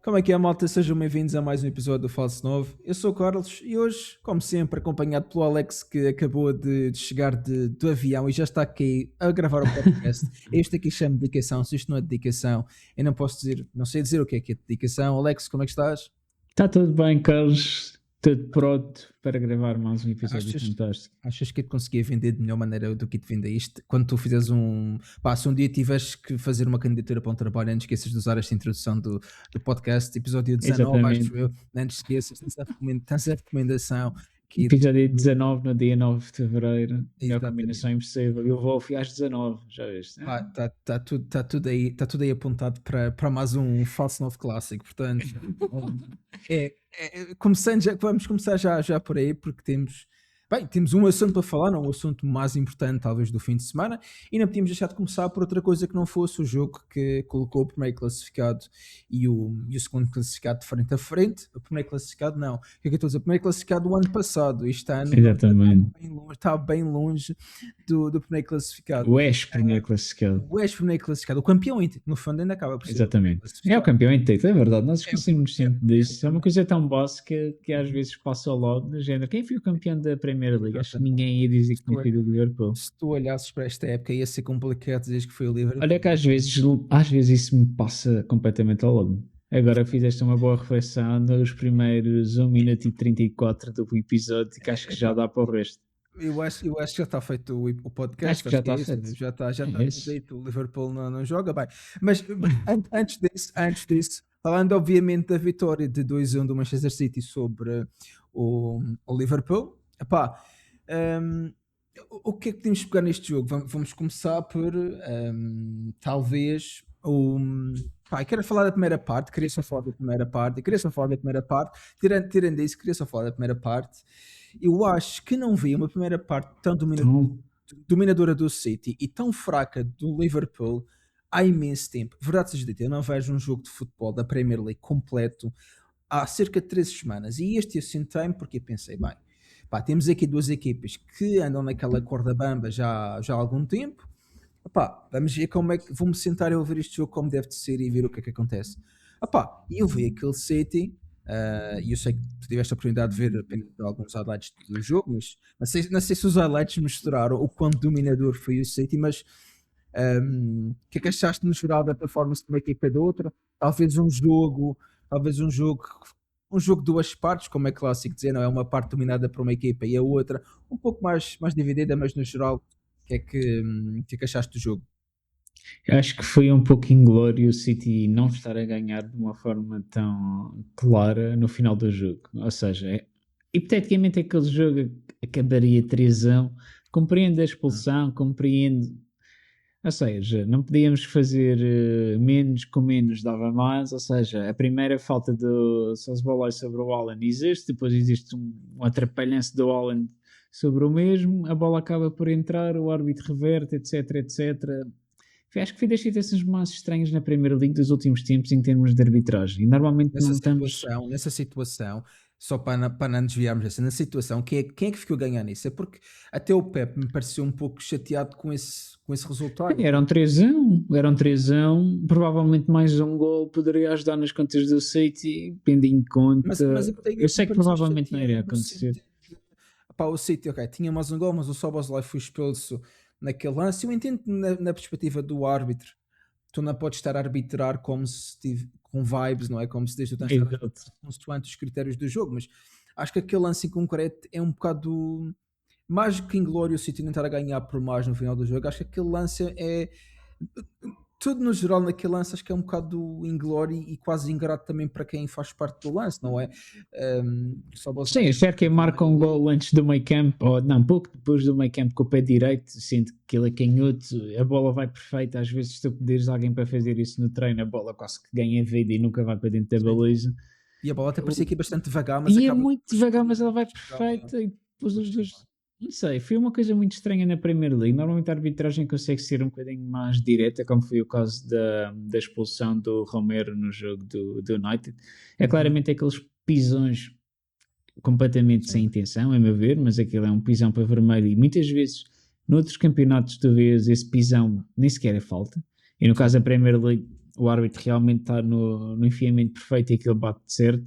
Como é que é, malta? Sejam bem-vindos a mais um episódio do Falso Novo. Eu sou o Carlos e hoje, como sempre, acompanhado pelo Alex, que acabou de chegar do avião e já está aqui a gravar o podcast. Este aqui chama de dedicação. Se isto não é dedicação, eu não posso dizer, não sei dizer o que é dedicação. Alex, como é que estás? Está tudo bem, Carlos. Tudo pronto para gravar mais um episódio Achas, fantástico. achas que eu te conseguia vender de melhor maneira do que te vender isto? Quando tu fizeres um. Pá, se um dia tiveres que fazer uma candidatura para um trabalho, não te esqueças de usar esta introdução do podcast, episódio 19, Exatamente. acho eu. Não te esqueças, tens a recomendação. Que, Episódio 19, no dia 9 de Fevereiro. Melhor exatamente. combinação impossível. Eu vou ao FI às 19, já viste? Está tudo aí apontado para mais um falso novo clássico. Portanto, começando vamos começar já por aí, porque temos um assunto para falar, não, o assunto mais importante talvez do fim de semana, e não podíamos deixar de começar por outra coisa que não fosse o jogo que colocou o primeiro classificado e o segundo classificado de frente a frente. O primeiro classificado não, o que é que eu estou a dizer? O primeiro classificado do ano passado, este ano Exatamente. está bem longe do primeiro classificado. O ex-primeiro classificado. O ex-primeiro classificado, o campeão, no fundo ainda acaba por ser Exatamente. É o campeão inteiro, é verdade. Nós esquecemos sempre disso. É uma coisa tão básica que às vezes passa ao lado do género. Quem foi o campeão da Primeira Liga? Acho que ninguém ia dizer que tinha sido o Liverpool. Se tu olhasses para esta época ia ser complicado dizer que foi o Liverpool. Olha que às vezes isso me passa completamente ao lado. Agora fizeste uma boa reflexão nos primeiros 1 minuto e 34 do episódio, que acho que já dá para o resto. Eu acho que já está feito o podcast. Acho que já está feito. Já está feito. O Liverpool não joga bem. Mas antes disso, falando obviamente da vitória de 2-1 do Manchester City sobre o Liverpool, epá, o que é que podemos pegar neste jogo? Vamos começar por talvez o. Eu quero falar da primeira parte, queria só falar da primeira parte, tirando isso, queria só falar da primeira parte. Eu acho que não vi uma primeira parte tão dominadora do City e tão fraca do Liverpool há imenso tempo. Verdade seja dita, eu não vejo um jogo de futebol da Premier League completo há cerca de 13 semanas. E este eu sentei-me porque pensei, bem, temos aqui duas equipas que andam naquela corda bamba já há algum tempo. Vamos ver como é que vou-me sentar a ouvir este jogo como deve de ser e ver o que é que acontece. E eu vi aquele City, e eu sei que tu tiveste a oportunidade de ver apenas alguns highlights do jogo, mas não sei se os highlights mostraram o quão dominador foi o City, mas o que é que achaste no geral da performance de uma equipa e da outra? Talvez um jogo de duas partes, como é clássico dizer, não é uma parte dominada por uma equipa e a outra um pouco mais dividida, mas no geral, o que é que achaste do jogo? Acho que foi um pouco inglório o City não estar a ganhar de uma forma tão clara no final do jogo. Ou seja, hipoteticamente aquele jogo acabaria 3-1. Compreendo a expulsão, compreendo. Ou seja, não podíamos fazer menos com menos, dava mais. Ou seja, a primeira falta do Szoboszlai sobre o Haaland existe, depois existe um atrapalhanço do Haaland sobre o mesmo, a bola acaba por entrar, o árbitro reverte, etc, etc. Acho que foi das situações mais estranhas na Primeira Liga dos últimos tempos em termos de arbitragem. E normalmente nessa situação, só para não desviarmos dessa, na situação, quem é que ficou a ganhar nisso? É porque até o Pep me pareceu um pouco chateado com esse resultado. Era um 3-1, provavelmente mais um gol poderia ajudar nas contas do City, tendo em conta. Mas eu sei que provavelmente não iria acontecer. O City, ok, tinha mais um gol, mas o Szoboszlai foi expulso naquele lance. Eu entendo na perspectiva do árbitro, tu não podes estar a arbitrar como se com vibes, não é? Como se desde o tempo consoante os critérios do jogo, mas acho que aquele lance em concreto é um bocado mais que inglório o City tentar a ganhar por mais no final do jogo. Acho que aquele lance é tudo no geral naquele lance, acho que é um bocado inglório e quase ingrato também para quem faz parte do lance, não é? Sim, espero que marca um gol antes do meio campo, ou não, pouco depois do meio campo com o pé direito, sinto que ele é canhoto, a bola vai perfeita, às vezes se tu pedires alguém para fazer isso no treino, a bola quase que ganha vida e nunca vai para dentro da baliza. E a bola até parecia aqui bastante devagar, mas é muito devagar, mas ela vai perfeita e depois os dois. Não sei, foi uma coisa muito estranha na Premier League. Normalmente a arbitragem consegue ser um bocadinho mais direta, como foi o caso da expulsão do Romero no jogo do United. É claramente aqueles pisões completamente sem intenção, a meu ver, mas aquilo é um pisão para vermelho e muitas vezes noutros campeonatos tu vês esse pisão nem sequer é falta. E no caso da Premier League, o árbitro realmente está no enfiamento perfeito e aquilo bate certo.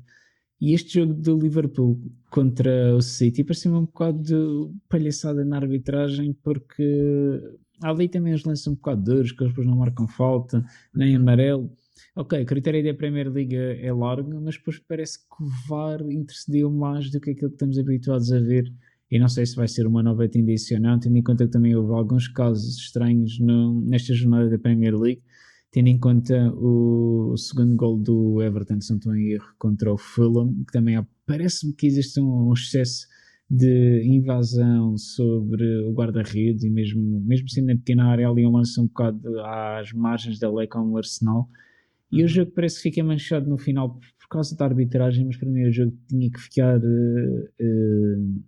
E este jogo do Liverpool contra o City parecia-me um bocado de palhaçada na arbitragem, porque ali também os lances um bocado duros, que eles depois não marcam falta, nem amarelo. Ok, o critério da Premier League é largo, mas depois parece que o VAR intercedeu mais do que aquilo que estamos habituados a ver. E não sei se vai ser uma nova tendência ou não, tendo em conta que também houve alguns casos estranhos nesta jornada da Premier League, tendo em conta o segundo gol do Everton, se não estou em erro, contra o Fulham, que também parece-me que existe um excesso de invasão sobre o guarda-redes e mesmo sendo na pequena área ali um lance um bocado às margens da lei com o Arsenal. E o jogo parece que fica manchado no final por causa da arbitragem, mas para mim o jogo tinha que ficar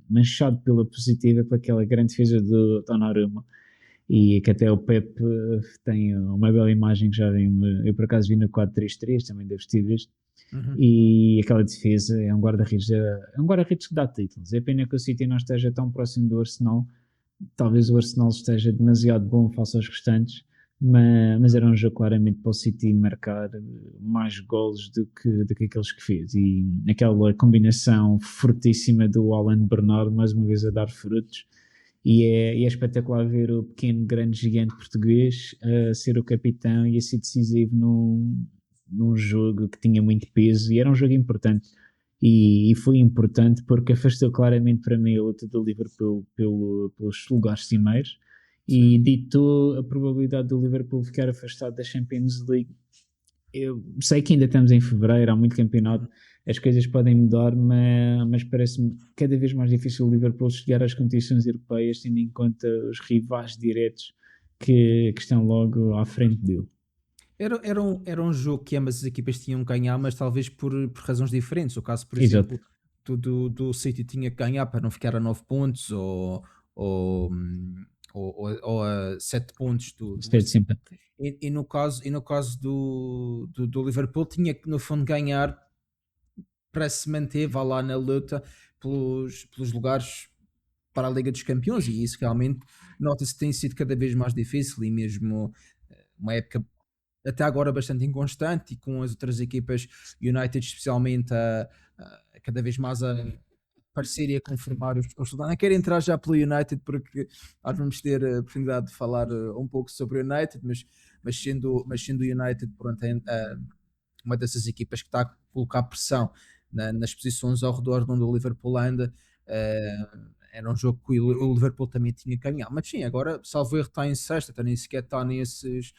manchado pela positiva, por aquela grande defesa do Donnarumma. E que até o Pep tem uma bela imagem que já eu por acaso vi no 4-3-3, também deves ter visto. E aquela defesa é um guarda-redes que dá títulos. É pena que o City não esteja tão próximo do Arsenal. Talvez o Arsenal esteja demasiado bom face aos restantes, mas era um jogo claramente para o City marcar mais golos do que aqueles que fez. E aquela combinação fortíssima do Alan Bernardo, mais uma vez a dar frutos. E é espetacular ver o pequeno, grande, gigante português a ser o capitão e a ser decisivo num jogo que tinha muito peso e era um jogo importante. E foi importante porque afastou claramente para mim a luta do Liverpool pelos lugares cimeiros e ditou a probabilidade do Liverpool ficar afastado da Champions League. Eu sei que ainda estamos em fevereiro, há muito campeonato, as coisas podem mudar, mas parece-me cada vez mais difícil o Liverpool chegar às competições europeias, tendo em conta os rivais diretos que estão logo à frente dele. Era um jogo que ambas as equipas tinham que ganhar, mas talvez por razões diferentes. O caso, por exemplo, do City tinha que ganhar para não ficar a 9 pontos ou, ou a 7 pontos do Arsenal. E no caso do Liverpool tinha que no fundo ganhar para se manter, vá lá na luta pelos lugares para a Liga dos Campeões, e isso realmente nota-se que tem sido cada vez mais difícil, e mesmo uma época até agora bastante inconstante, e com as outras equipas, United especialmente, cada vez mais a parecer e a confirmar os resultados. Não quero entrar já pelo United porque nós vamos ter a oportunidade de falar um pouco sobre o United, mas sendo o United, pronto, uma dessas equipas que está a colocar pressão nas posições ao redor de onde o Liverpool anda. Era um jogo que o Liverpool também tinha que ganhar, mas sim, agora salvo erro está em sexta, nem sequer está nesses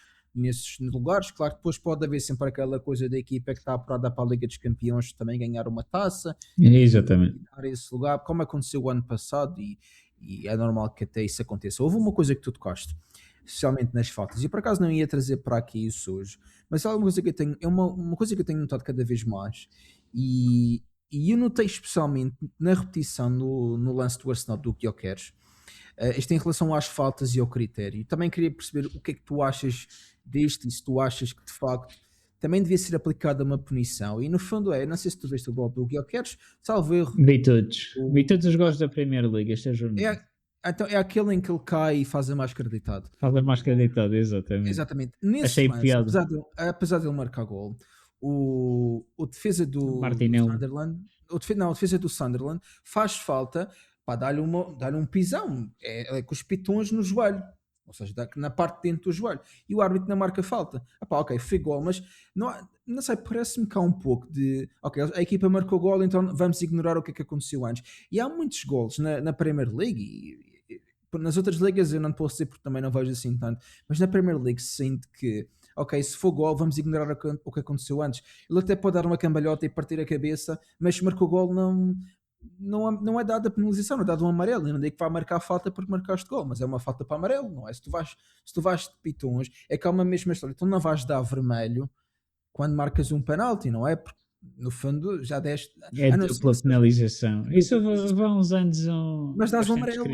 lugares. Claro que depois pode haver sempre aquela coisa da equipa que está apurada para a Liga dos Campeões também ganhar uma taça. Exatamente. E dar esse lugar, como aconteceu o ano passado, e é normal que até isso aconteça. Houve uma coisa que tu tocaste, especialmente nas faltas, e por acaso não ia trazer para aqui isso hoje, mas é uma coisa que eu tenho, uma coisa que eu tenho notado cada vez mais, e eu notei especialmente na repetição no lance do Arsenal do Gyökeres, isto em relação às faltas e ao critério. Também queria perceber o que é que tu achas disto, e se tu achas que de facto também devia ser aplicada uma punição. E no fundo não sei se tu veste o gol do Gyökeres, salvo erro. Vi todos os gols da Premier League esta jornada. Então é aquele em que ele cai e faz a máscara deitado. Faz a máscara deitado, exatamente. Nesse Achei lance, piada. apesar de ele marcar gol, o defesa do Sunderland, a defesa do Sunderland faz falta para dar-lhe um pisão, com os pitões no joelho, ou seja, na parte de dentro do joelho, e o árbitro não marca falta. Ok, foi gol, mas não sei, parece-me cá um pouco de ok, a equipa marcou gol, então vamos ignorar o que é que aconteceu antes. E há muitos gols na Premier League, e nas outras ligas eu não posso dizer porque também não vejo assim tanto, mas na Premier League sinto que ok, se for gol vamos ignorar o que aconteceu antes. Ele até pode dar uma cambalhota e partir a cabeça, mas se marcou gol não é dada a penalização, não é dado um amarelo. Eu não digo que vai marcar falta porque marcaste gol, mas é uma falta para amarelo, não é? Se tu vais de pitons, é que há uma mesma história. Tu não vais dar vermelho quando marcas um penalti, não é? Porque no fundo já deste. É dupla penalização. Isso há uns anos mas dás o amarelo.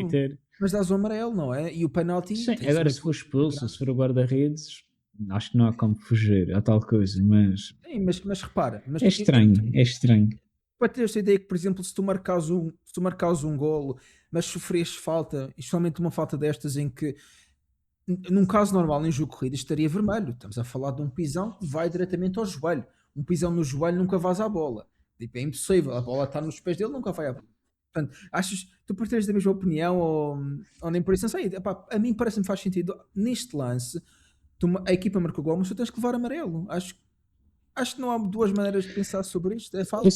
Mas dás o amarelo, não é? E o penalti. Sim, agora se for expulso, se for o guarda-redes, acho que não há como fugir a tal coisa, mas. Sim, mas repara. Mas é estranho. Para ter esta ideia que, por exemplo, se tu marcares um golo, mas sofres falta, especialmente uma falta destas em que num caso normal, em jogo de corrida, estaria vermelho. Estamos a falar de um pisão que vai diretamente ao joelho. Um pisão no joelho nunca vaza a bola. Tipo, é impossível. A bola está nos pés dele, nunca vai a bola. Portanto, tu partilhas da mesma opinião ou nem por isso? Não sei. Epá, a mim parece-me faz sentido. Neste lance, a equipa marcou gol, mas tu tens que levar amarelo. Acho que não há duas maneiras de pensar sobre isto. É falta.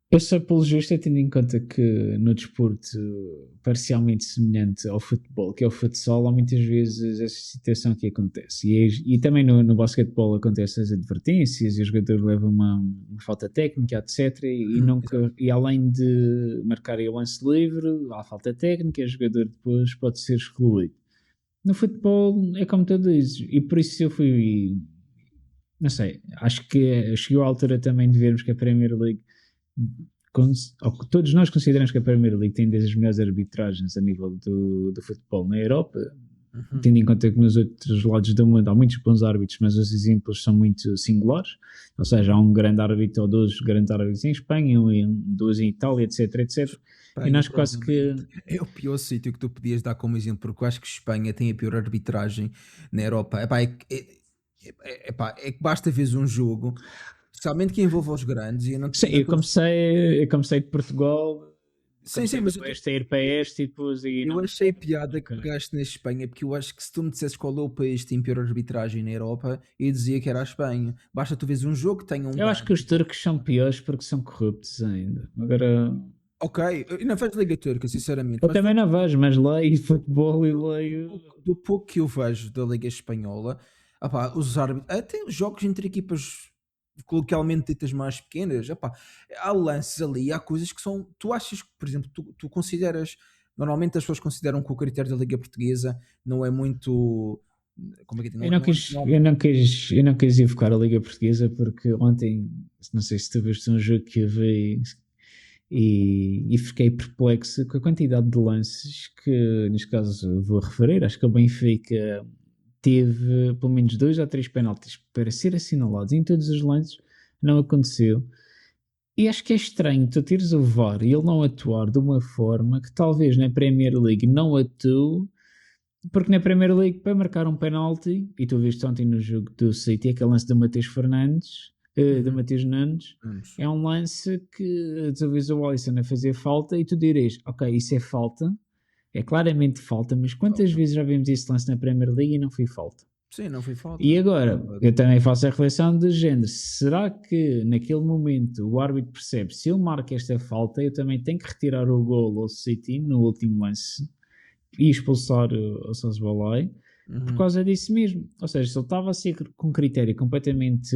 Eu sou apologista, tendo em conta que no desporto parcialmente semelhante ao futebol, que é o futsal, há muitas vezes essa situação que acontece. E também no basquetebol acontecem as advertências e o jogador leva uma falta técnica, etc. E além de marcar o lance livre, há falta técnica, o jogador depois pode ser excluído. No futebol é como tu dizes, e por isso eu fui. Não sei, acho que chegou a altura também de vermos que a Premier League, todos nós consideramos que a Premier League tem das melhores arbitragens a nível do futebol na Europa, tendo em conta que nos outros lados do mundo há muitos bons árbitros, mas os exemplos são muito singulares, ou seja, há um grande árbitro ou dois grandes árbitros em Espanha, dois em Itália, etc, etc. Espanha, e nós quase que... É o pior sítio que tu podias dar como exemplo, porque eu acho que Espanha tem a pior arbitragem na Europa. É que basta ver um jogo, especialmente que envolve os grandes. E Sim, eu comecei de Portugal, sim, mas este a ir para este e depois... eu achei piada que pegaste na Espanha, porque eu acho que se tu me dissesses qual é o país que tem pior arbitragem na Europa, eu dizia que era a Espanha. Basta tu veres um jogo que tenha um... Eu acho que os turcos são piores porque são corruptos ainda. Agora... Ok, eu não vejo Liga Turca, sinceramente. Eu também não vejo, mas leio futebol e leio... Do pouco que eu vejo da Liga Espanhola, os árbitros, até jogos entre equipas coloquialmente ditas mais pequenas, há lances ali, há coisas que são, tu achas que, por exemplo, tu consideras, normalmente as pessoas consideram que o critério da Liga Portuguesa não é muito, como é que eu não quis evocar a Liga Portuguesa porque ontem, não sei se tu viste um jogo que eu vi e fiquei perplexo com a quantidade de lances que, neste caso, vou referir. Acho que o Benfica teve pelo menos 2 ou 3 penaltis para ser assinalados em todos os lances, não aconteceu. E acho que é estranho tu teres o VAR e ele não atuar de uma forma que talvez na Premier League não atue, porque na Premier League para marcar um penalti, e tu viste ontem no jogo do City, aquele lance do Matheus Fernandes, do Matheus Nunes, é um lance que tu vês o Alisson a fazer falta e tu dirás, ok, isso é falta, é claramente falta, mas quantas vezes já vimos esse lance na Premier League e não foi falta? Sim, não foi falta. E agora, eu também faço a reflexão de género, será que naquele momento o árbitro percebe, se ele marca esta falta, eu também tenho que retirar o gol ao City no último lance e expulsar o Szoboszlai por causa disso mesmo. Ou seja, se ele estava a ser com um critério completamente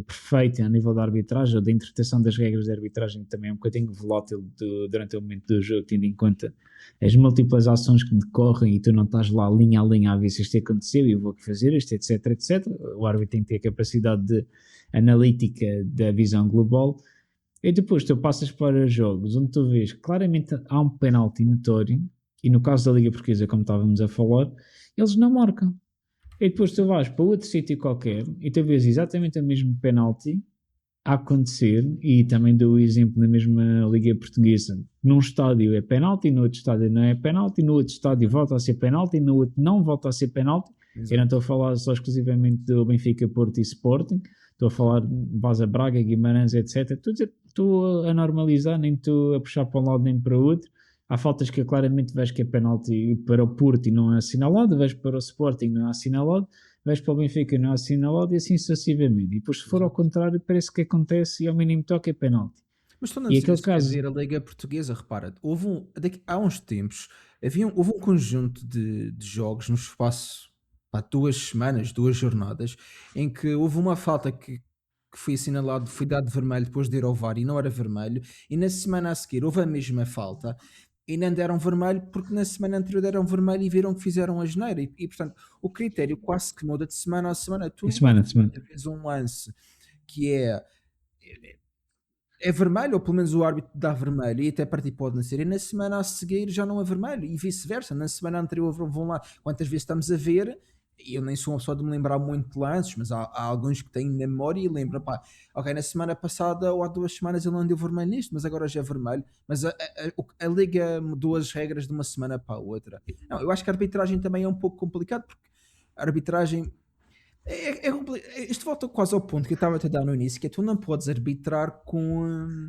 perfeito a nível da arbitragem ou da interpretação das regras de arbitragem, que também é um bocadinho volátil durante o momento do jogo, tendo em conta as múltiplas ações que decorrem e tu não estás lá linha a linha a ver se isto aconteceu e eu vou aqui fazer isto, etc, etc. O árbitro tem que ter a capacidade de analítica da visão global. E depois tu passas para jogos onde tu vês claramente há um penalti notório, e no caso da Liga Portuguesa, como estávamos a falar, eles não marcam. E depois tu vais para outro sítio qualquer e tu vês exatamente o mesmo penalti a acontecer, e também dou o exemplo na mesma Liga Portuguesa. Num estádio é penalti, no outro estádio não é penalti, no outro estádio volta a ser penalti, no outro não volta a ser penalti. Exato. Eu não estou a falar só exclusivamente do Benfica, Porto e Sporting, estou a falar de Vaza Braga, Guimarães, etc. Estou a normalizar, nem estou a puxar para um lado nem para o outro. Há faltas que claramente vejo que é penalti para o Porto e não é assinalado, vejo para o Sporting não é assinalado, vejo para o Benfica não é assinalado e assim sucessivamente. E depois se for ao contrário parece que acontece e ao mínimo toque é penalti. Mas tu não precisas dizer a Liga Portuguesa, repara, há uns tempos, houve um conjunto de jogos no espaço, 2 semanas, 2 jornadas, em que houve uma falta que foi assinalado, foi dado vermelho depois de ir ao VAR e não era vermelho, e na semana a seguir houve a mesma falta e não deram vermelho porque na semana anterior deram vermelho e viram que fizeram a geneira e portanto o critério quase que muda de semana a semana. Tu vês um lance que é vermelho, ou pelo menos o árbitro dá vermelho e até partir pode não ser, e na semana a seguir já não é vermelho e vice-versa, na semana anterior vão lá, quantas vezes estamos a ver, e eu nem sou uma pessoa de me lembrar muito de lances, mas há alguns que têm na memória e lembram, ok, na semana passada ou há 2 semanas ele não deu vermelho nisto, mas agora já é vermelho, mas a Liga mudou as regras de uma semana para a outra. Não, eu acho que a arbitragem também é um pouco complicado, porque a arbitragem isto volta quase ao ponto que eu estava a te dar no início, que é tu não podes arbitrar com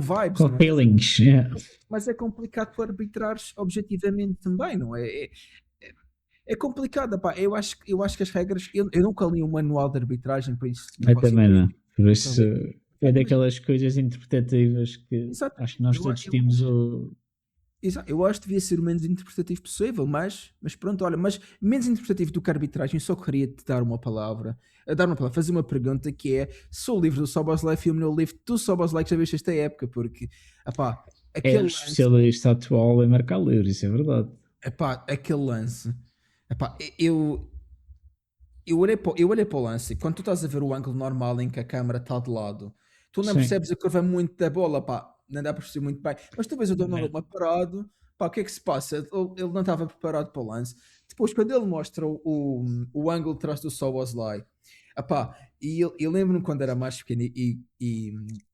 vibes, Com não é? feelings. Yeah. Mas é complicado tu arbitrares objetivamente também, não é? É complicado, pá. Eu acho que as regras. Eu nunca li um manual de arbitragem, por isso não Eu faço também ideia. não. Por Nunca isso li. é Mas, daquelas coisas interpretativas que exato, acho que nós eu, todos eu, temos o. eu acho que devia ser o menos interpretativo possível, mas pronto, olha, mas menos interpretativo do que a arbitragem, só queria te dar uma palavra, fazer uma pergunta que é: se o livro do Szoboszlai foi o melhor livro do Szoboszlai que já viste esta época, porque, epá, É o aquele lance, especialista atual em marcar livros, isso é verdade. aquele lance, epá, eu olhei para o lance, quando tu estás a ver o ângulo normal em que a câmera está de lado, tu não Sim. percebes a curva muito da bola, pá, não dá para perceber muito bem, mas tu vês o É. Donnarumma parado, pá, o que é que se passa? Ele não estava preparado para o lance. Depois, quando ele mostra o ângulo de trás do Szoboszlai, epá, e eu lembro-me quando era mais pequeno e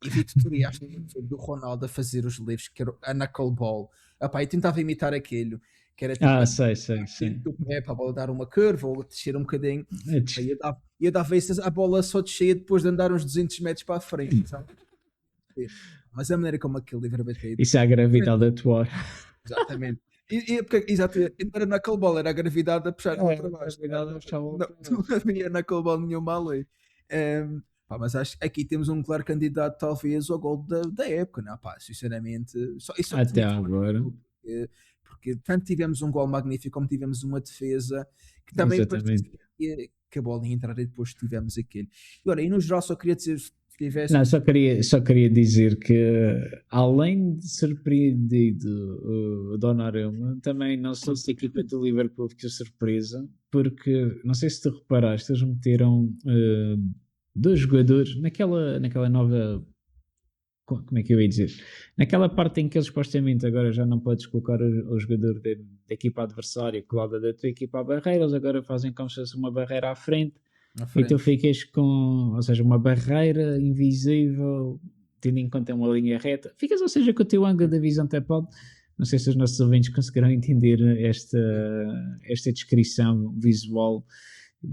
vi tutoriais do Ronaldo a fazer os livros, que era a knuckleball, epá, e tentava imitar aquilo, que era tipo Sei, tiro sim. do pé para a bola dar uma curva ou descer um bocadinho. É Aí eu dava isso, a bola só descia depois de andar uns 200 metros para a frente, sabe? Mas a maneira como aquele livro é batido. Isso é a gravidade atual. Exatamente. Exato, não era naquele bola, era a gravidade a puxar É, ele para a baixo. gravidade puxava Não, para não baixo. havia naquele bola nenhuma ali. Pá, mas acho que aqui temos um claro candidato, talvez, ao gol da época, não? Pá, sinceramente, só Até tinha que falar agora. daquilo, porque tanto tivemos um gol magnífico como tivemos uma defesa que também Exatamente. parecia que a bola ia entrar e depois tivemos aquele. E olha, e no geral só queria dizer, se tivesse. Não, só queria dizer que, além de surpreendido o Donnarumma, também não sou da equipa do Liverpool ficou surpresa, porque não sei se tu reparaste, eles meteram dois jogadores naquela nova. Como é que eu ia dizer? Naquela parte em que eles supostamente agora já não podes colocar o jogador da equipa adversária colada da tua equipa à barreira, eles agora fazem como se fosse uma barreira à frente Na e tu frente. ficas com, ou seja, uma barreira invisível, tendo em conta uma linha reta. Ficas, ou seja, com o teu ângulo da visão tapado. Não sei se os nossos ouvintes conseguirão entender esta descrição visual.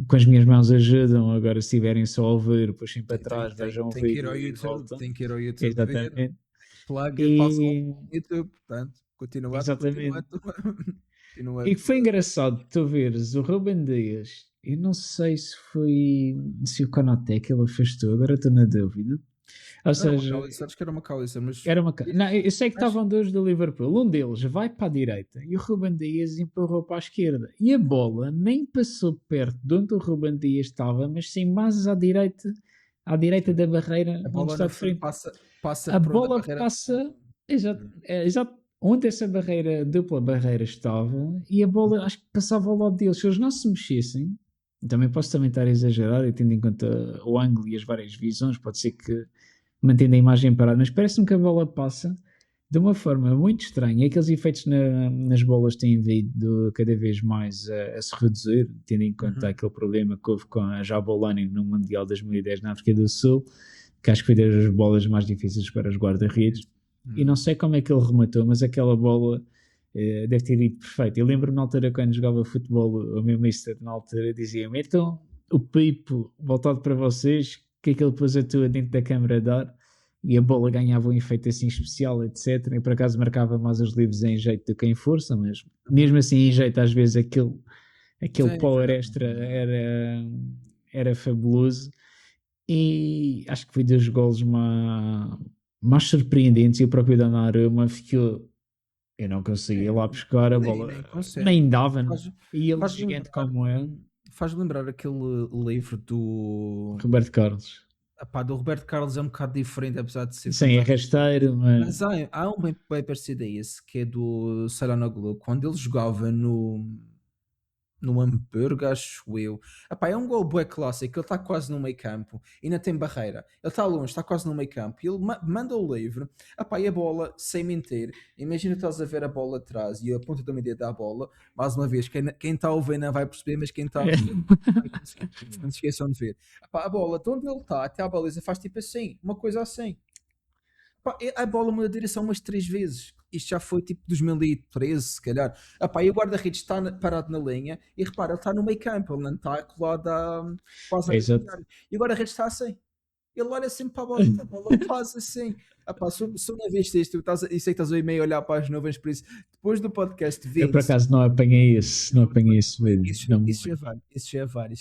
Com as minhas mãos ajudam, agora se estiverem só a ouvir, puxem para Tem, tem, trás, tem, vejam o tem que ir ao vídeo e YouTube, voltam. tem que ir ao YouTube ver. Exatamente. Plug, faça um E, YouTube, portanto, continua, continua, exatamente. continua. E que foi engraçado tu veres o Ruben Dias. Eu não sei se o Konaté que ele afastou, agora estou na dúvida. Ou Era uma seja, caliça, acho que era uma caliça, mas era uma. Não, eu sei que acho estavam dois do Liverpool. Um deles vai para a direita e o Ruben Dias empurrou para a esquerda. E a bola nem passou perto de onde o Ruben Dias estava, mas sim mais à direita da barreira a onde bola está na de frente frente. passa A por onde a bola barreira. passa. Exato, exato. Onde essa barreira, dupla barreira estava, e a bola acho que passava ao lado deles. Se eles não se mexessem, também posso também estar a exagerar, e tendo em conta o ângulo e as várias visões, pode ser que mantendo a imagem parada, mas parece-me que a bola passa de uma forma muito estranha. Aqueles efeitos nas bolas têm vindo cada vez mais a se reduzir, tendo em conta Uhum. aquele problema que houve com a Jabulani no Mundial 2010 na África do Sul, que acho que foi das bolas mais difíceis para os guarda-redes. E não sei como é que ele rematou, mas aquela bola deve ter ido perfeito. Eu lembro-me na altura quando jogava futebol, o meu mister na altura dizia-me: então o pipo voltado para vocês, que aquele depois atua dentro da câmara de ar e a bola ganhava um efeito assim especial, etc. E por acaso marcava mais os livros em jeito do que em força, mas mesmo assim em jeito, às vezes aquele Sim, power sim. extra era fabuloso. E acho que foi dos golos mais surpreendentes. E o próprio Donnarumma ficou. Eu não conseguia ir lá buscar a bola, Nem consegue. nem dava. Faz, E ele, faz gigante lembrar, como ele, faz lembrar aquele livro Roberto Carlos, do Roberto Carlos, é um bocado diferente, apesar de ser sem fantástico. arrasteiro, Mas há um bem parecido a esse, que é do Saranoglu, quando ele jogava no Hamburgo, acho eu. Epá, é um gol bué clássico, ele está quase no meio campo, e ainda tem barreira. Ele está longe, está quase no meio campo, e ele manda o livre. Epá, e a bola, sem mentir, imagina que estás a ver a bola atrás e a ponta do meio da bola, mais uma vez, quem está a ouvir não vai perceber, mas quem está a ver vai conseguir. Não se esqueçam de ver. Epá, a bola, de onde ele está, até a baliza, faz tipo assim, uma coisa assim. Pá, a bola muda de direção umas 3 vezes. Isto já foi tipo 2013, se calhar. E o guarda-redes está parado na linha e repara, ele está no meio campo, ele não está colado quase a Exato. e o guarda-redes está assim. Ele olha sempre para a bola faz assim. Se uma vez isto, e sei que estás aí meio a olhar para as nuvens, por isso, depois do podcast, vê Eu por isso. acaso não apanhei esse vídeo. Isso já é válido.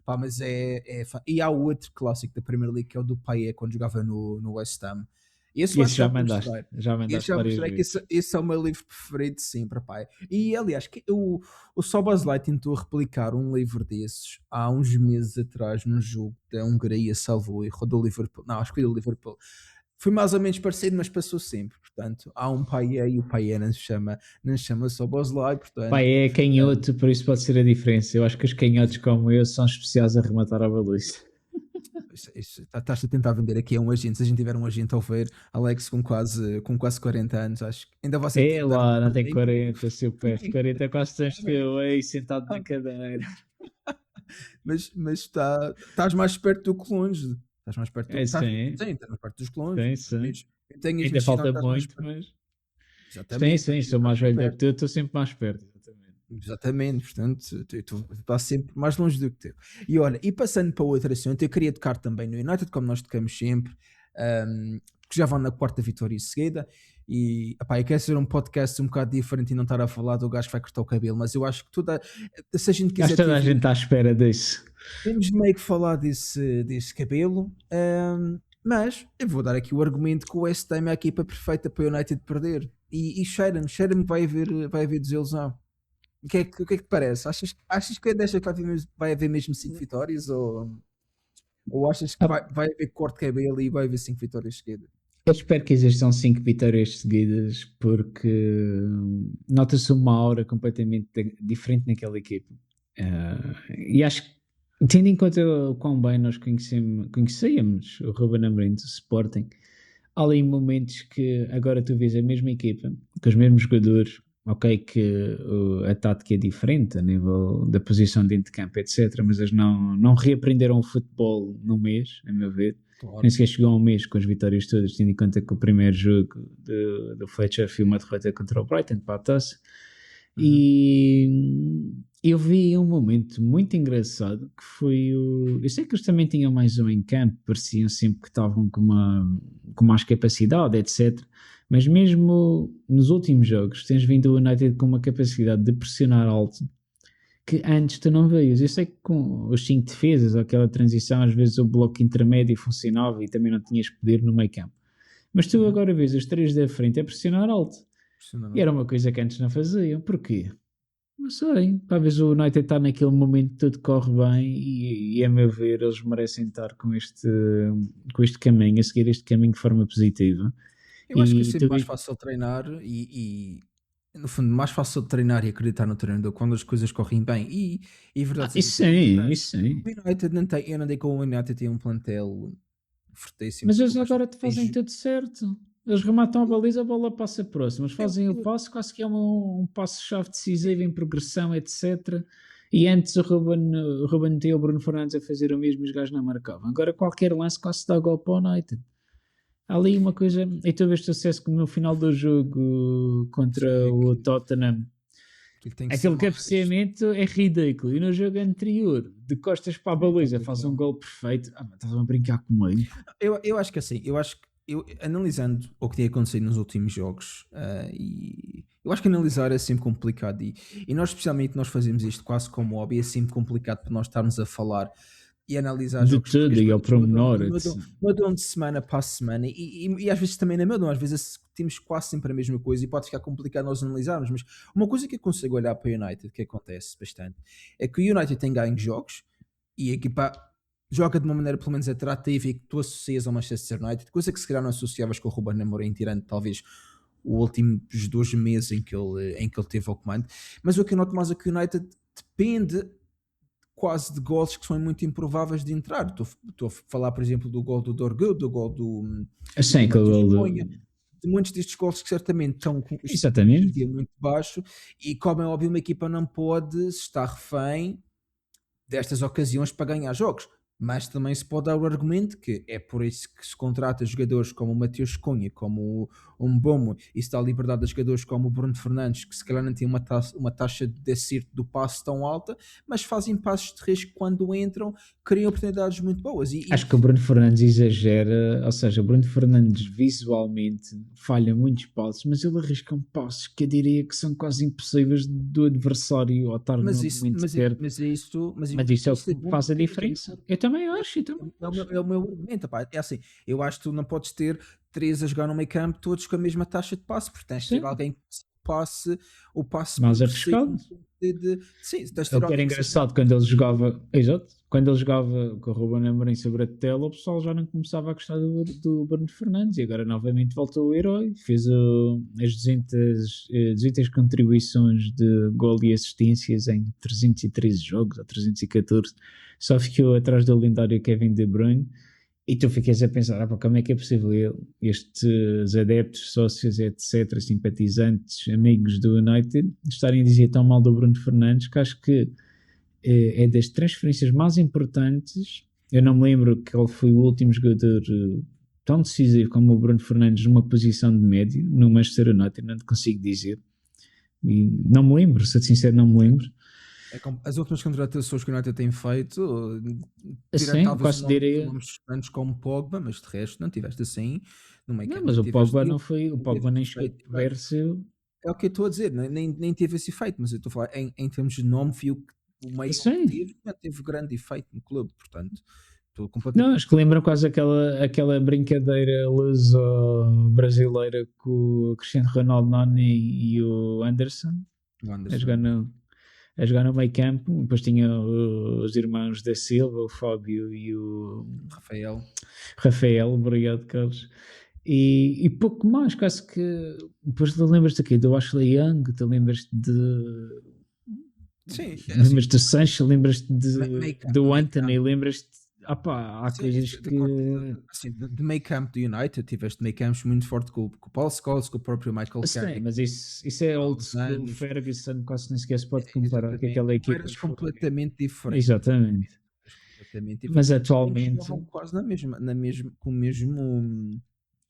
Pá, mas e há outro clássico da Premier League que é o do Payet quando jogava no West Ham. Esse eu acho Esse que já vou mostrar. já Esse mandaste já várias mostrei que vezes. esse é o meu livro preferido sempre, pá. E aliás, o Szoboszlai tentou replicar um livro desses há uns meses atrás num jogo da Hungria, salvo erro, do Liverpool. Não, acho que foi do Liverpool. Foi mais ou menos parecido, mas passou sempre. Portanto, há um Payet e o Payet não se chama Szoboszlai, Pá, portanto. é canhoto, por isso pode ser a diferença. Eu acho que os canhotos como eu são especiais a rematar a baliza. Estás a tentar vender aqui a um agente. Se a gente tiver um agente ao ver, Alex com quase 40 anos, acho que ainda você É tem dar lá, não por tem mim. 40, seu pé. 40 é quase tantos que eu, ei, sentado na cadeira. Mas estás mais perto do que longe. Estás mais perto do É sim, estás mais perto dos clones. sim, sim. Eu tenho as Ainda minhas sinais, falta estás mais muito, perto. mas. Sim, Exatamente, sim, sou mais estás velho do que perto. tu, estou sempre mais perto. Exatamente. Exatamente, portanto, tu estás sempre mais longe do que teu. E olha, e passando para outro assunto, eu queria tocar também no United, como nós tocamos sempre, que já vão na quarta vitória seguida. E eu quero ser um podcast um bocado diferente e não estar a falar do gajo que vai cortar o cabelo, mas eu acho que se a gente Acho quiser que toda ter a gente está à espera disso. temos meio que falar desse cabelo, mas eu vou dar aqui o argumento que o West Ham é a equipa perfeita para o United perder. E cheira-me que vai haver desilusão. O que é que te parece? Achas que desta que vai haver mesmo 5 vitórias? Ou achas que Ah, vai haver corte de cabelo e vai haver 5 vitórias seguidas? eu espero que existam 5 vitórias seguidas porque nota-se uma aura completamente diferente naquela equipa. E acho que, tendo em conta o quão bem nós conhecíamos o Ruben Amorim do Sporting, há ali momentos que agora tu vês a mesma equipa, com os mesmos jogadores, ok, que a tática é diferente a nível da posição dentro de campo, etc. Mas eles não reaprenderam o futebol num mês, a meu ver. Claro. Nem sequer chegou a um mês com as vitórias todas, tendo em conta que o primeiro jogo do Fletcher foi uma derrota contra o Brighton para a taça. E eu vi um momento muito engraçado que foi o. Eu sei que eles também tinham mais um em campo, pareciam sempre que estavam com mais capacidade, etc. Mas mesmo nos últimos jogos, tens vindo o United com uma capacidade de pressionar alto que antes tu não veias. Eu sei que com os 5 defesas, aquela transição, às vezes o bloco intermédio funcionava e também não tinhas poder no meio campo. Mas tu agora vês os 3 da frente a pressionar alto. E era uma coisa que antes não faziam. Porquê? Não sei. Talvez o United está naquele momento tudo corre bem e a meu ver eles merecem estar com este caminho, a seguir este caminho de forma positiva. Eu acho que é E sempre mais fácil treinar no fundo, mais fácil de treinar e acreditar no treinador quando as coisas correm bem. E verdade isso seja dita, sim, isso sim. o United não tem, eu não digo que o United tem um plantel fortíssimo. Mas eles agora te fazem tudo certo. Eles rematam a baliza, a bola passa próxima. Eles fazem o passo, quase que é um passo-chave decisivo em progressão, etc. E antes o Ruben tinha o Bruno Fernandes a fazer o mesmo e os gajos não marcavam. Agora qualquer lance quase dá gol para o United. Há ali uma coisa. E tu vês o sucesso que no final do jogo contra o Tottenham. Aquele cabeceamento é ridículo. E no jogo anterior, de costas para a baliza, faz um gol perfeito. Mas estás a brincar comigo. Eu acho que assim, analisando o que tem acontecido nos últimos jogos, e eu acho que analisar é sempre complicado. E nós, especialmente, nós fazemos isto quase como hobby, é sempre complicado para nós estarmos a falar e analisar de jogos tudo e ao promenor. mudam de semana para semana e às vezes também não mudam, às vezes temos quase sempre a mesma coisa e pode ficar complicado nós analisarmos, mas uma coisa que eu consigo olhar para o United, que acontece bastante, é que o United tem ganho jogos e a equipa joga de uma maneira pelo menos atrativa e que tu associas ao Manchester United, coisa que se calhar não associavas com o Ruben Amorim, tirando talvez os últimos 2 meses em que ele teve ao comando, mas o que eu noto mais é que o United depende quase de gols que são muito improváveis de entrar. Estou a falar, por exemplo, do gol do Dorgu, do gol do Sim, que o gol de muitos destes gols que certamente estão com exatamente muito baixo e, como é óbvio, uma equipa não pode estar refém destas ocasiões para ganhar jogos. Mas também se pode dar o argumento que é por isso que se contrata jogadores como o Mateus Cunha, como o Mbeumo, e se dá liberdade a jogadores como o Bruno Fernandes, que se calhar não têm uma taxa de acerto do passe tão alta, mas fazem passos de risco quando entram, criam oportunidades muito boas. Acho que o Bruno Fernandes exagera, ou seja, o Bruno Fernandes visualmente falha muitos passos, mas ele arrisca passos que eu diria que são quase impossíveis do adversário ou estar mas no isso, momento mas, certo. mas é isso, Mas isso é o isso é que bom faz a porque diferença. Eu também acho, eu também acho. é o meu argumento, pá. É assim, eu acho que tu não podes ter três a jogar no meio campo todos com a mesma taxa de passe, porque tens de ter Sim, alguém que o passe mais preciso arriscado. sim, tens de É o ter que era alguém que seja. engraçado quando ele jogava, exato, quando ele jogava com o Ruben Amorim sobre a tela, o pessoal já não começava a gostar do Bruno Fernandes e agora novamente voltou o herói, fez as 200 contribuições de gol e assistências em 313 jogos ou 314, só ficou atrás do lendário Kevin De Bruyne. E tu ficas a pensar, pá, como é que é possível estes adeptos, sócios, etc., simpatizantes, amigos do United, estarem a dizer tão mal do Bruno Fernandes, que acho que é das transferências mais importantes. Eu não me lembro que ele foi o último jogador tão decisivo como o Bruno Fernandes numa posição de médio no Manchester United, não te consigo dizer. E não me lembro, se sincero, não me lembro. As últimas contratações que o United tem feito, tirando Assim, talvez quase diria. nomes grandes como Pogba, mas de resto não tiveste assim no meio Não, campo, mas nem o tiveste, Pogba não foi, o nem teve Pogba nem esse chegou efeito. a ser. É o que eu estou a dizer, nem teve esse efeito, mas eu estou a falar em termos de nome, viu que o meio que Sim. teve, não teve grande efeito no clube, portanto, estou completamente. Não, acho que lembra quase aquela brincadeira luso-brasileira com o Cristiano Ronaldo Nani e o Anderson O a jogar Anderson, no meio campo. Depois tinha os irmãos da Silva, o Fábio e o Rafael. Rafael, obrigado, Carlos. E pouco mais, quase que. Depois te lembras daqui do Ashley Young, te lembras de. Sim, é assim, Lembras-te do Sancho, lembras-te do meio Anthony, campo. lembras-te. Ah pá, há Sim, coisas que. assim, de meio campo do United, tiveste meio campos muito forte com o Paul Scholes, com o próprio Michael Sim, Carrick mas isso é há old uns school anos. Ferguson, quase nem sequer se pode comparar com Exatamente. aquela Não equipa eras que foi. completamente diferente. Exatamente. Eras completamente Mas diferente. Mas ambos atualmente, jogavam quase na mesma, com o mesmo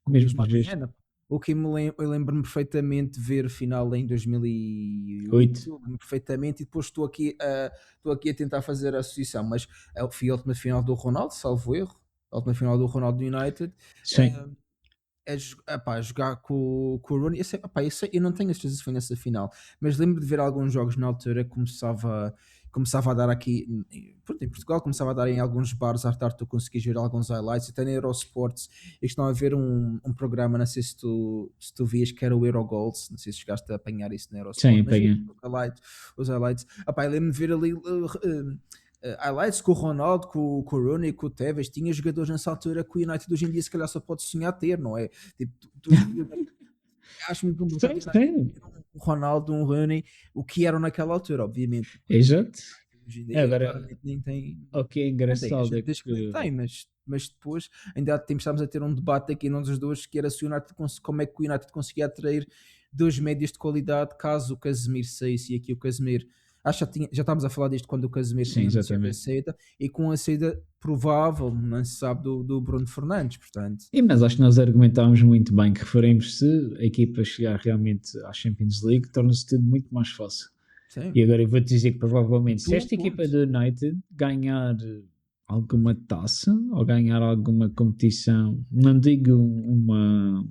mesmo registro. ADN. O que eu lembro-me perfeitamente de ver a final em 8. 2008, lembro-me perfeitamente, e depois estou aqui a tentar fazer a associação, mas foi a última final do Ronaldo, salvo erro, a última final do Ronaldo United, Sim. eh, jogar com o Rooney. Eu não tenho a certeza se foi nessa final, mas lembro de ver alguns jogos na altura que começava a dar aqui, pronto, em Portugal, começava a dar em alguns bares à tarde, tu conseguias ver alguns highlights, até na Eurosports, e estão a ver um programa, não sei se tu vias, que era o Eurogoals, não sei se chegaste a apanhar isso na Sim, Eurosport, mas apanha. os highlights. Eu lembro de ver ali highlights com o Ronaldo, com o Rooney, com o Tevez. Tinha jogadores nessa altura que o United hoje em dia se calhar só pode sonhar ter, não é? Tipo, acho muito complicado Sim, o United sim. ter um Ronaldo, um Rooney, o que eram naquela altura, obviamente. Exato. Hoje em É, dia agora, claramente nem tem. o que é Não tem, a engraçado gente é diz que nem que. tem, mas depois ainda há tempo estávamos a ter um debate aqui nós os dois, que era se o United, como é que o United conseguia atrair dois médios de qualidade caso o Casemiro saísse, e aqui o Casemiro, acho que já estávamos a falar disto quando o Casemiro Sim, tinha anunciado a exatamente. saída, e com a saída provável, não se sabe, do Bruno Fernandes, portanto, E, mas acho que nós argumentávamos muito bem que referimos se a equipa chegar realmente à Champions League, torna-se tudo muito mais fácil. sim, E agora eu vou-te dizer que provavelmente se um esta equipa ponto. do United ganhar alguma taça ou ganhar alguma competição, não digo uma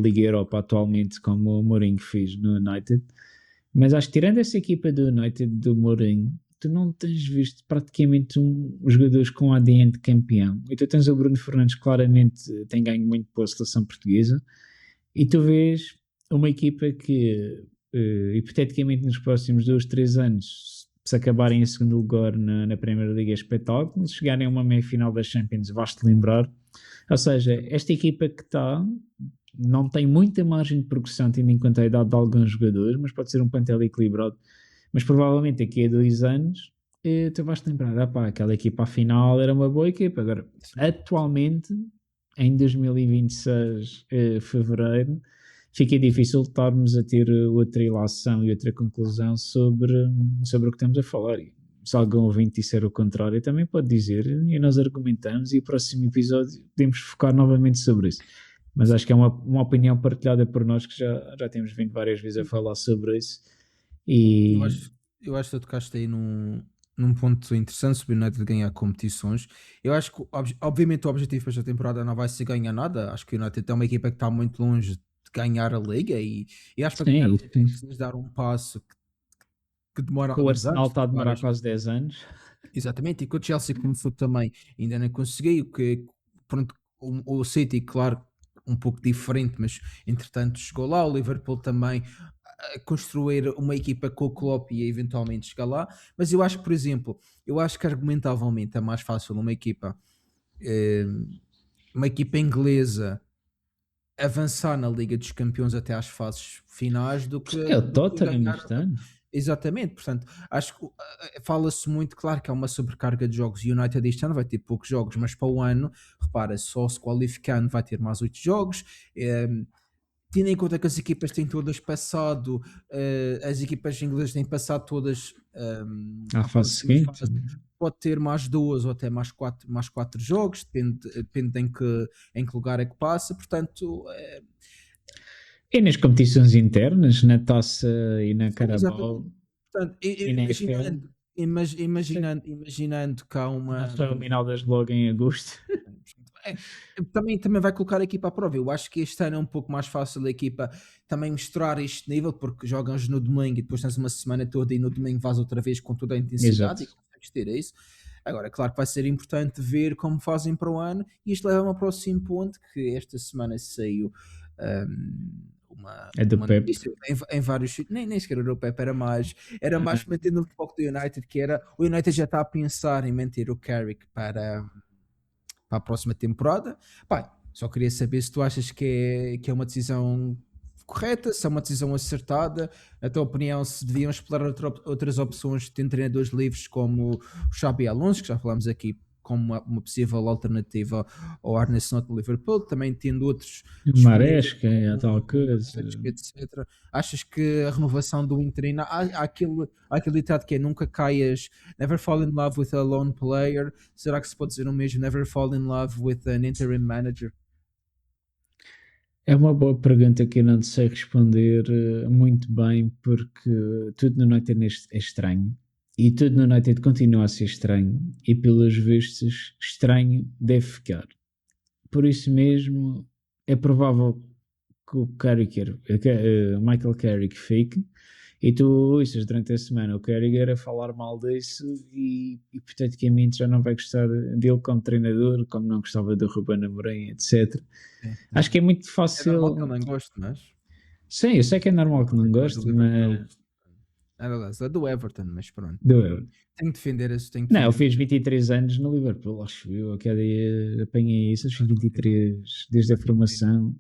Liga Europa atualmente como o Mourinho fez no United, mas acho que tirando essa equipa do United do Mourinho, tu não tens visto praticamente os jogadores com ADN de campeão. E tu tens o Bruno Fernandes claramente tem ganho muito pela seleção portuguesa e tu vês uma equipa que hipoteticamente nos próximos 2, 3 anos, se acabarem em segundo lugar na Primeira Liga, é espetáculo. Se chegarem a uma meia-final da Champions, vais-te lembrar. Ou seja, esta equipa que está não tem muita margem de progressão, tendo em conta a idade de alguns jogadores, mas pode ser um plantel equilibrado. Mas provavelmente daqui a 2 anos tu vais-te lembrar, pá, aquela equipa afinal era uma boa equipa. Agora, atualmente, em 2026, fevereiro, fica difícil estarmos a ter outra ilação e outra conclusão sobre o que estamos a falar. se algum ouvinte disser o contrário, também pode dizer e nós argumentamos e o próximo episódio podemos focar novamente sobre isso. Mas acho que é uma opinião partilhada por nós que já temos vindo várias vezes a falar sobre isso. E eu acho que tu tocaste aí num ponto interessante sobre o United ganhar competições. Eu acho que, obviamente, o objetivo para esta temporada não vai ser ganhar nada. Acho que o United é uma equipa que está muito longe de ganhar a Liga e acho que para ganhar a Liga precisas dar um passo que demora o alguns Arsenal anos. está a demorar quase 10 anos. Exatamente, e com o Chelsea começou também, ainda não conseguiu, que pronto, o City, claro, um pouco diferente, mas entretanto chegou lá, o Liverpool também a construir uma equipa com o Klopp e eventualmente chegar lá, mas eu acho que, por exemplo, eu acho que argumentavelmente é mais fácil eh, uma equipa inglesa avançar na Liga dos Campeões até às fases finais do que, É o do que Tottenham ganhar. este ano. Exatamente, portanto, acho que fala-se muito, claro que há uma sobrecarga de jogos e o United este ano vai ter poucos jogos, mas para o ano, repara, só se qualificando vai ter mais 8 jogos, tendo em conta que as equipas têm todas passado, as equipas inglesas têm passado todas À fase seguinte. pode ter mais 2 ou até mais quatro jogos, depende em que lugar é que passa, portanto... E nas competições internas, na Taça e na Carabao Portanto, e na FA. imaginando que há uma. Nós só eliminadas logo em agosto. É, também vai colocar a equipa à prova. Eu acho que este ano é um pouco mais fácil a equipa também misturar este nível, porque jogam no domingo e depois tens uma semana toda e no domingo vais outra vez com toda a intensidade. Exato. E consegues ter isso. Agora, claro que vai ser importante ver como fazem para o ano, e isto leva-me ao próximo ponto, que esta semana saiu uma Pep. notícia em vários nem sequer era o Pep, era mais mantendo o foco do United, que era o United já está a pensar em manter o Carrick para a próxima temporada. Pai, só queria saber se tu achas que é uma decisão correta, se é uma decisão acertada, a tua opinião, se deviam explorar outras opções de treinadores livres como o Xabi Alonso, que já falámos aqui como uma possível alternativa ao Arne Slot do Liverpool, também tendo outros Maresca, a tal coisa, etc. Achas que a renovação do interino, há aquele ditado que é nunca caias, never fall in love with a lone player, será que se pode dizer o mesmo, never fall in love with an interim manager? É uma boa pergunta que eu não sei responder muito bem, porque tudo no United é estranho. E tudo no United continua a ser estranho. E pelos vistos, estranho deve ficar. Por isso mesmo, é provável que o Michael Carrick fique. E tu ouças durante a semana o Carragher a falar mal disso e hipoteticamente já não vai gostar dele como treinador, como não gostava do Ruben Amorim, etc. Acho que é muito fácil. É normal que eu não gosto, mas... Sim, eu sei que é normal que não goste, mas... É do Everton, mas pronto. Tenho que defender isso. Não, ele fez 23 anos no Liverpool, acho eu. Aquele dia apanhei isso, aos 23, desde a formação.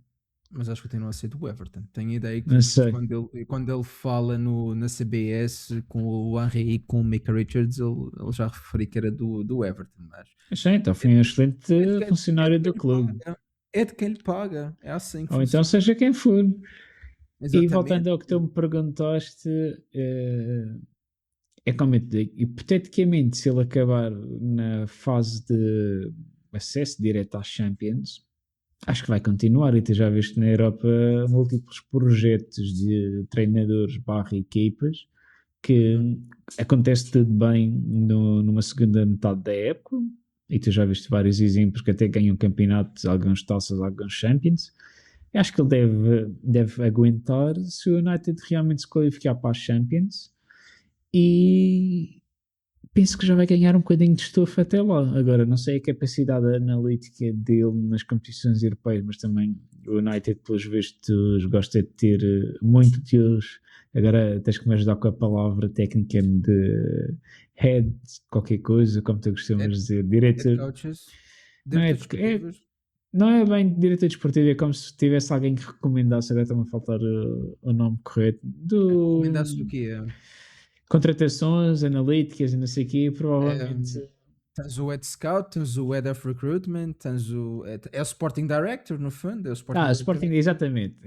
Mas acho que continua a ser do Everton. Tenho a ideia que quando ele fala na CBS com o Henry e com o Micah Richards, ele já referiu que era do Everton. Mas sim, então foi um excelente funcionário do clube. É de quem lhe paga. É assim que Ou então seja quem for. Exatamente. E voltando ao que tu me perguntaste, é como eu te digo, hipoteticamente, se ele acabar na fase de acesso direto às Champions, acho que vai continuar. E tu já viste na Europa múltiplos projetos de treinadores / equipas que acontece tudo bem numa segunda metade da época. E tu já viste vários exemplos que até ganham campeonatos, alguns taças, alguns Champions. Acho que ele deve aguentar se o United realmente se qualificar para as Champions, e penso que já vai ganhar um bocadinho de estofo até lá. Agora, não sei a capacidade analítica dele nas competições europeias, mas também o United, pelos vistos, gosta de ter muito deles. Agora tens que me ajudar com a palavra técnica de head, qualquer coisa, como tu costumas dizer, diretor. Não é bem diretor desportivo, é como se tivesse alguém que recomendasse. Agora está-me a faltar o nome correto. Recomendasse do quê? Contratações, analíticas e não sei o quê, provavelmente. Tens o Head Scout, tens o Head of Recruitment, tens o Sporting Director, no fundo. Sporting, exatamente.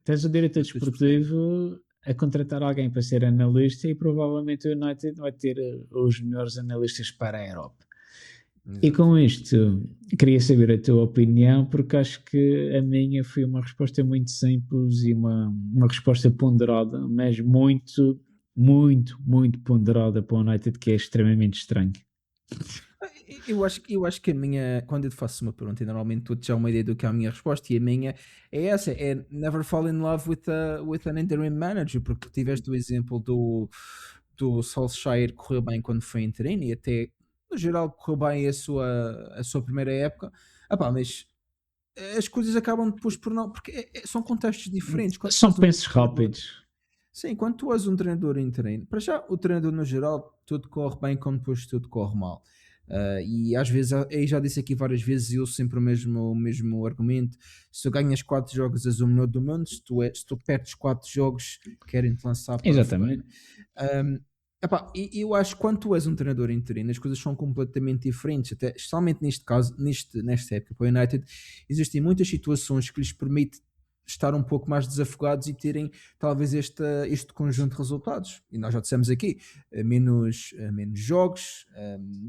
Tens o diretor desportivo, a contratar alguém para ser analista e provavelmente o United vai ter os melhores analistas para a Europa. E Exato. com isto, queria saber a tua opinião, porque acho que a minha foi uma resposta muito simples e uma resposta ponderada, mas muito, muito, muito ponderada para o United, que é extremamente estranho. Eu acho que a minha, quando eu te faço uma pergunta, e normalmente tu já uma ideia do que é a minha resposta, e a minha é essa: é never fall in love with an interim manager, porque tu tiveste o exemplo do Solskjaer, que correu bem quando foi interino, e até no geral correu bem a sua primeira época. Mas as coisas acabam depois por não, porque são contextos diferentes. Quando tu São és um pensos treinador, rápidos. sim, quando tu és um treinador interino, para já o treinador no geral, tudo corre bem como depois tudo corre mal. E às vezes, eu já disse aqui várias vezes, eu sempre o mesmo argumento: se tu ganhas 4 jogos és o melhor do mundo, se tu perdes 4 jogos, querem-te lançar para fora. Exatamente. Um, e eu acho que quando tu és um treinador interino, as coisas são completamente diferentes, até, especialmente neste caso, nesta época para o United, existem muitas situações que lhes permitem estar um pouco mais desafogados e terem talvez este conjunto de resultados. E nós já dissemos aqui, menos jogos,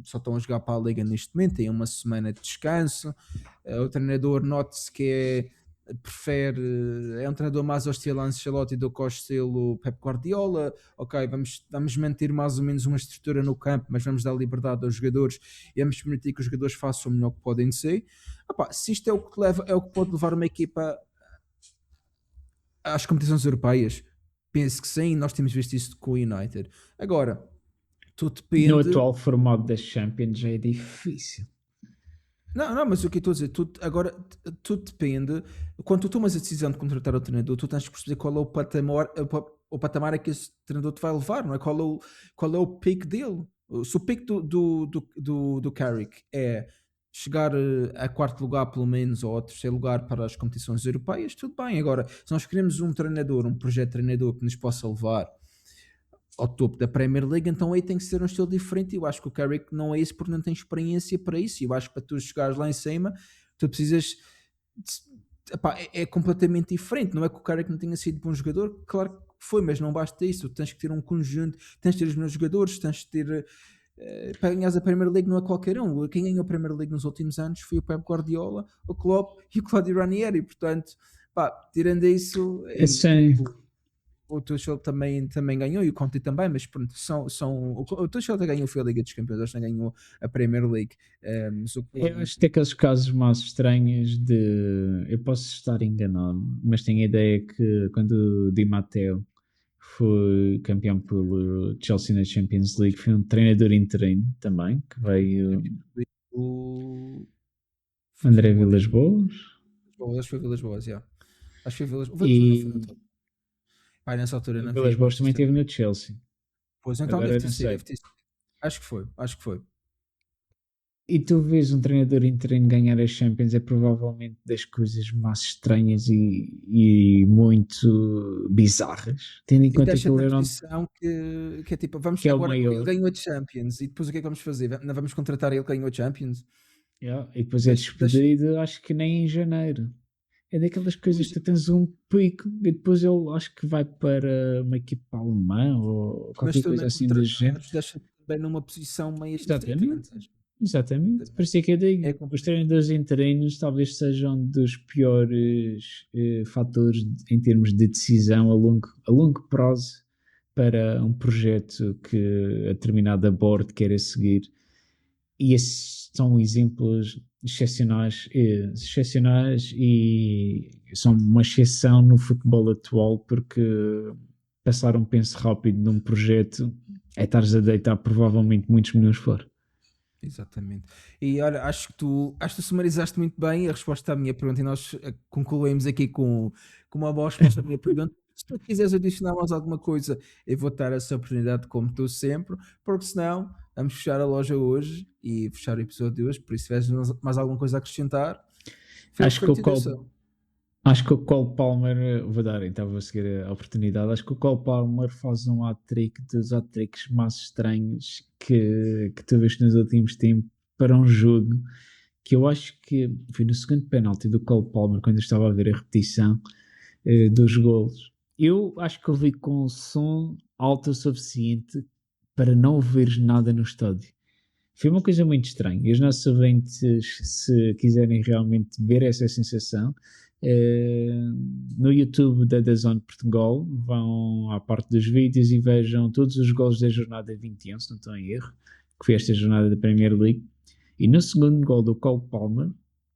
só estão a jogar para a Liga neste momento, têm uma semana de descanso. O treinador, note-se que é um treinador mais hostil a Ancelotti do que ao estilo Pep Guardiola. Ok, vamos manter mais ou menos uma estrutura no campo, mas vamos dar liberdade aos jogadores e vamos permitir que os jogadores façam o melhor que podem ser. Se isto é o que pode levar uma equipa às competições europeias, penso que sim, nós temos visto isso com o United. Agora, tudo No depende. atual formato das Champions já é difícil. Não, não, mas o que eu estou a dizer, tudo depende. Quando tu tomas a decisão de contratar o treinador, tu tens que perceber qual é o patamar a que esse treinador te vai levar, não é? Qual é o pick dele? Se o pick do Carrick é chegar a quarto lugar, pelo menos, ou a terceiro lugar para as competições europeias, tudo bem. Agora, se nós queremos um treinador, um projeto de treinador que nos possa levar ao topo da Premier League, então aí tem que ser um estilo diferente. Eu acho que o Carrick não é isso porque não tem experiência para isso. Eu acho que para tu chegares lá em cima, tu precisas. É completamente diferente. Não é que o Carrick não tenha sido bom jogador, claro que foi, mas não basta isso. Tu tens que ter um conjunto, tens de ter os melhores jogadores, tens de ter. Para ganhares a Premier League não é qualquer um. Quem ganhou a Premier League nos últimos anos foi o Pep Guardiola, o Klopp e o Claudio Ranieri. Portanto, tirando isso, Assim, o Tuchel também ganhou e o Conte também, mas pronto, o Tuchel até ganhou foi a Liga dos Campeões, acho que não ganhou a Premier League. eu acho que tem aqueles casos mais estranhos de. Eu posso estar enganado, mas tenho a ideia que quando o Di Matteo foi campeão pelo Chelsea na Champions League, foi um treinador interino também, que veio o André Villas-Boas. Acho que foi Vilas Boas, já. Acho que foi Vilas Boas, não foi no E todo. Nessa altura o não vi Villas-Boas também Manchester. esteve no Chelsea. Pois então deve Agora ter não sido, sei. deve ter sido. Acho que foi. E tu vês um treinador interino ganhar as Champions é provavelmente das coisas mais estranhas e muito bizarras, tendo em E conta que deixa-te ele na era posição que é tipo, vamos que é o agora, ele maior. ganhou a Champions e depois o que é que vamos fazer? Não vamos contratar ele que ganhou a Champions? Yeah, e depois é Deixa, despedido, acho que nem em janeiro. É daquelas coisas pois, que tu tens um pico e depois ele acho que vai para uma equipa alemã ou mas qualquer tu coisa nem assim do género. contratares, deixa-te também numa posição meio esquisita, não Exatamente, tens? exatamente. Por Também isso é que eu digo, é os complicado. treinadores interinos talvez sejam dos piores fatores em termos de decisão a longo prazo para um projeto que a determinada board queira seguir. E esses são exemplos excepcionais e são uma exceção no futebol atual porque passar um penso rápido num projeto é estares a deitar provavelmente muitos milhões fora. Exatamente. E olha, acho que tu sumarizaste muito bem a resposta à minha pergunta e nós concluímos aqui com uma boa resposta à minha pergunta. Se tu quiseres adicionar mais alguma coisa, eu vou dar essa oportunidade como tu sempre, porque senão vamos fechar a loja hoje e fechar o episódio de hoje. Por isso, se tiveres mais alguma coisa a acrescentar, feel Acho que free o to do Cole, so. acho que o Cole Palmer, vou dar então, vou seguir a oportunidade. Acho que o Cole Palmer faz um hat-trick dos hat-tricks mais estranhos que tu viste nos últimos tempos para um jogo que eu acho que foi no segundo penalti do Cole Palmer, quando eu estava a ver a repetição dos golos. eu acho que ouvi com som alto o suficiente para não ouvires nada no estádio. Foi uma coisa muito estranha. E os nossos ouvintes, se quiserem realmente ver essa sensação, eh, no YouTube da DAZN Portugal, vão à parte dos vídeos e vejam todos os gols da jornada 21, se não estou em erro, que foi esta jornada da Premier League. E no segundo gol do Cole Palmer,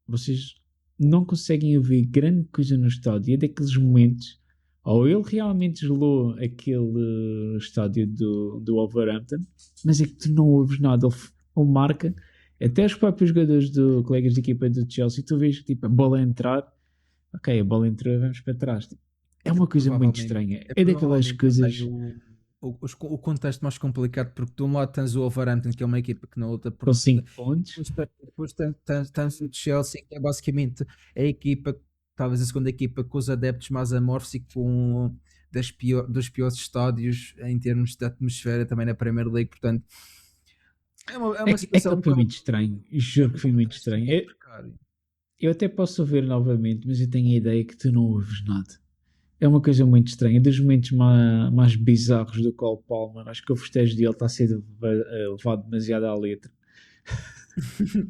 vocês não conseguem ouvir grande coisa no estádio. E é daqueles momentos, ou ele realmente gelou aquele estádio do Wolverhampton, mas é que tu não ouves nada. Ele marca, até os próprios jogadores colegas de equipa do Chelsea, tu vês tipo, a bola entrar, ok, a bola entrou, vamos para trás. É uma coisa muito estranha. É daquelas coisas. O contexto mais complicado, porque de um lado tens o Wolverhampton, que é uma equipa que não luta por com 5 pontos, depois tens o Chelsea, que é basicamente a equipa, talvez a segunda equipa com os adeptos mais amorfos e com dos piores estádios em termos de atmosfera também na Premier League, portanto é uma situação que foi muito estranho, juro que foi muito estranho. Eu até posso ouvir novamente, mas eu tenho a ideia que tu não ouves nada. É uma coisa muito estranha. Dos momentos mais bizarros do Cole Palmer, acho que o festejo dele está a ser levado demasiado à letra.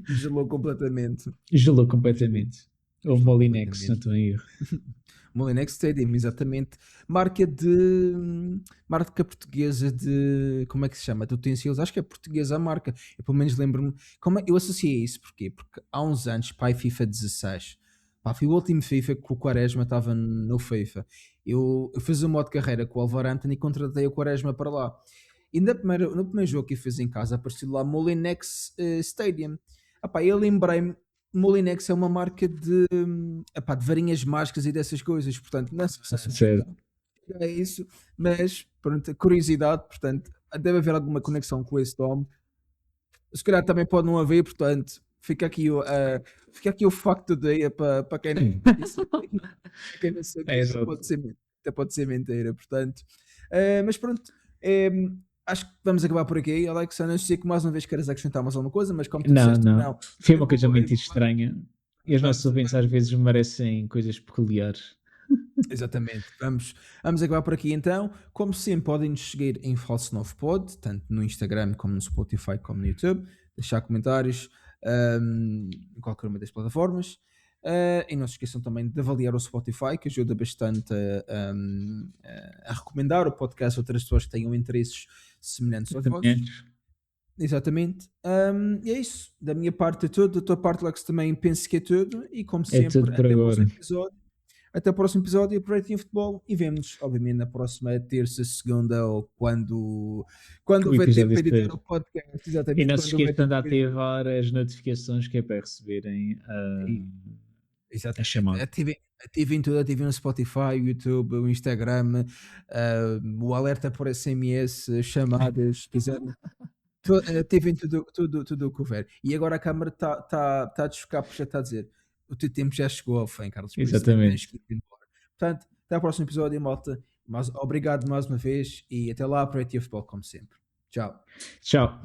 Gelou completamente. Gelou completamente. O Molinex, se não estou em erro. Molinex Stadium, exatamente. Marca portuguesa de. Como é que se chama? De utensílios. Acho que é portuguesa a marca. Eu pelo menos lembro-me. Eu associei isso, porquê? Porque há uns anos, pai, FIFA 16. Pá, foi o último FIFA que o Quaresma estava no FIFA. Eu fiz o modo de carreira com o Wolverhampton e contratei o Quaresma para lá. E no primeiro jogo que eu fiz em casa apareceu lá Molinex Stadium. Epá, eu lembrei-me, Molinex é uma marca de varinhas mágicas e dessas coisas, portanto, não sei é isso, mas pronto, curiosidade, portanto, deve haver alguma conexão com esse nome. Se calhar também pode não haver, portanto, fica aqui o facto de para quem não sabe, até pode ser mentira, portanto. Mas pronto, acho que vamos acabar por aqui, Alex. Eu não sei que mais uma vez queres acrescentar mais alguma coisa, mas como tu disseste, não. Foi uma coisa muito estranha. E os nossos ouvintes às vezes merecem coisas peculiares. Exatamente. Vamos acabar por aqui então. Como sempre, podem nos seguir em Falso Novo Pod, tanto no Instagram como no Spotify como no YouTube. Deixar comentários em qualquer uma das plataformas. E não se esqueçam também de avaliar o Spotify, que ajuda bastante a recomendar o podcast a outras pessoas que tenham interesses semelhantes aos vossos. Exatamente. E é isso. Da minha parte é tudo. Da tua parte, Lex, também penso que é tudo. E como sempre, tudo por agora. Até o próximo episódio do Rating Futebol e vemos, obviamente, na próxima terça, segunda ou quando vai ter para editar o podcast. Exatamente. E não se esqueçam de ativar as notificações que é para receberem a chamada. Ativem tudo, ativem o Spotify, o YouTube, o Instagram, o alerta por SMS, chamadas, quiserem. Ativem tudo o que houver. E agora a câmara está a desfocar porque já está a dizer o teu tempo já chegou ao fim, Carlos. Exatamente. Portanto, até ao próximo episódio, malta. Mas obrigado mais uma vez e até lá para o Futebol, como sempre. Tchau. Tchau.